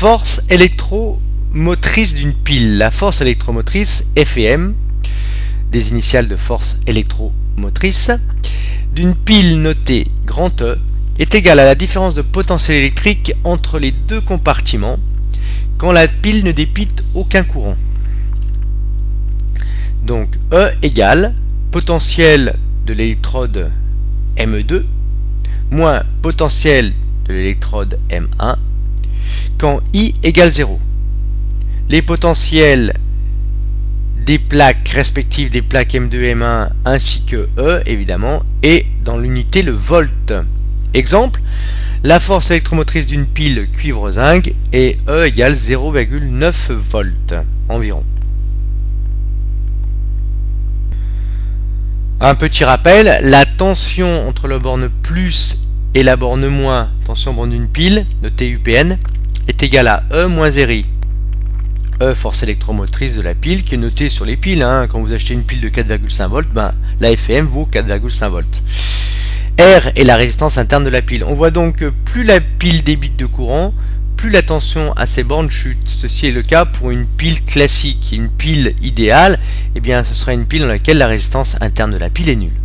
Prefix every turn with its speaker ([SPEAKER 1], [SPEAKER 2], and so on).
[SPEAKER 1] Force électromotrice d'une pile. La force électromotrice, F et M, des initiales de force électromotrice, d'une pile notée grand E, est égale à la différence de potentiel électrique entre les deux compartiments quand la pile ne dépite aucun courant. Donc E égale potentiel de l'électrode ME2 moins potentiel de l'électrode M1 quand I égale 0. Les potentiels des plaques respectives des plaques M2 et M1 ainsi que E évidemment est dans l'unité le volt. Exemple, la force électromotrice d'une pile cuivre-zinc est E égale 0,9 volts environ. Un petit rappel, la tension entre la borne plus et la borne moins, tension borne d'une pile, notée UPN, est égale à E moins RI. E, force électromotrice de la pile, qui est notée sur les piles. Quand vous achetez une pile de 4,5 volts, la FM vaut 4,5 volts. R est la résistance interne de la pile. On voit donc que plus la pile débite de courant, plus la tension à ces bornes chute. Ceci est le cas pour une pile classique. Une pile idéale, ce sera une pile dans laquelle la résistance interne de la pile est nulle.